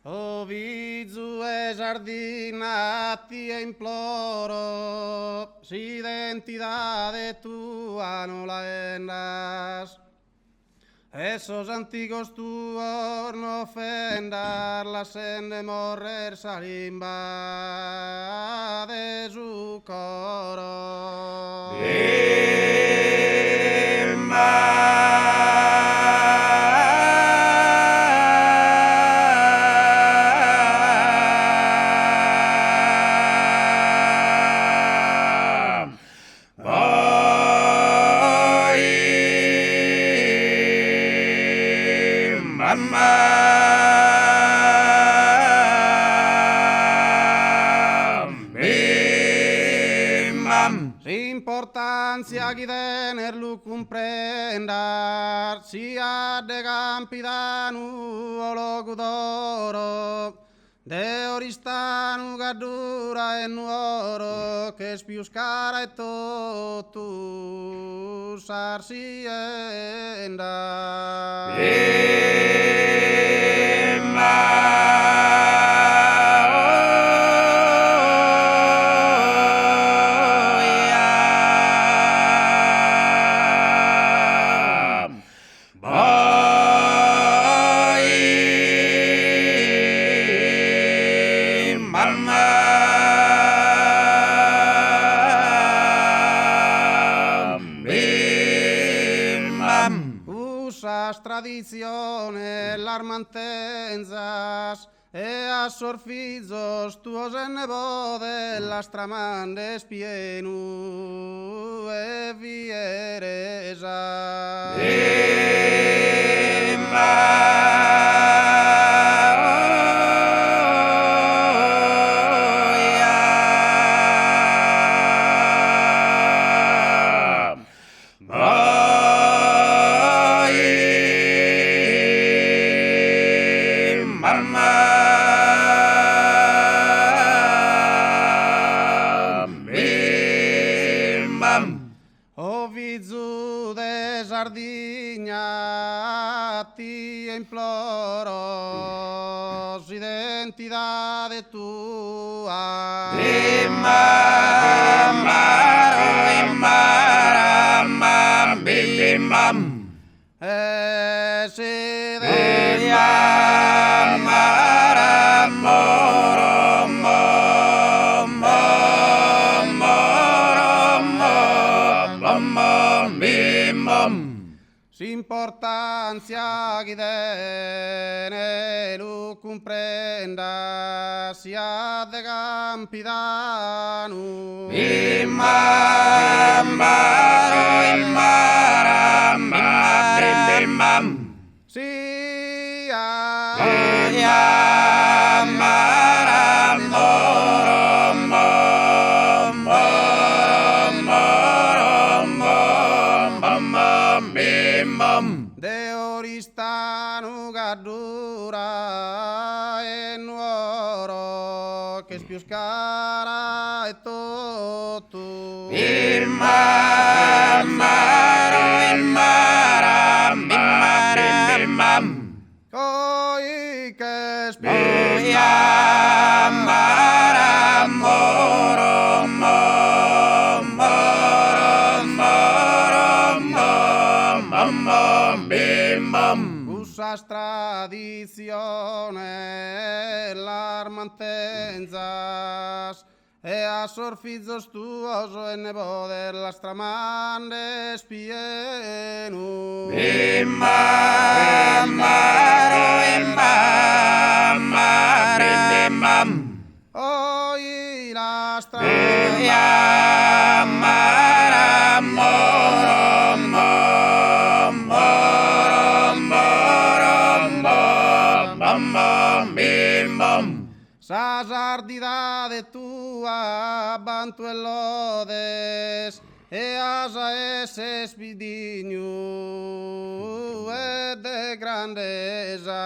O vizu e giardina ti imploro, si identidade tua no la vendas. Esos antiguos tuos no ofendas, la sende morrer salimba de su coro. Importancia que tenerlo comprendar, si ha de campidanu o locudoro, de oristanu gadura e nuoro, che spiuscara e tu sarsienda. Usas tradiciones, las mantenzas, e a sorfizos tuos en nebo de las tramandes pienu e vieresa. O vizu de giardina ti imploro, identidade tua. E si de importancia que denelu comprenda si ha de campidanu. Si de oristanu gadura e nuoro che spiuscara e totu. Coi che usas tradiciones, las mantenzas, e a sorfizos tuos en nebo de las tramandes pienu. Hoy las sa giardidade tua bantu e lodes e asa esse spidigno e de grandeza.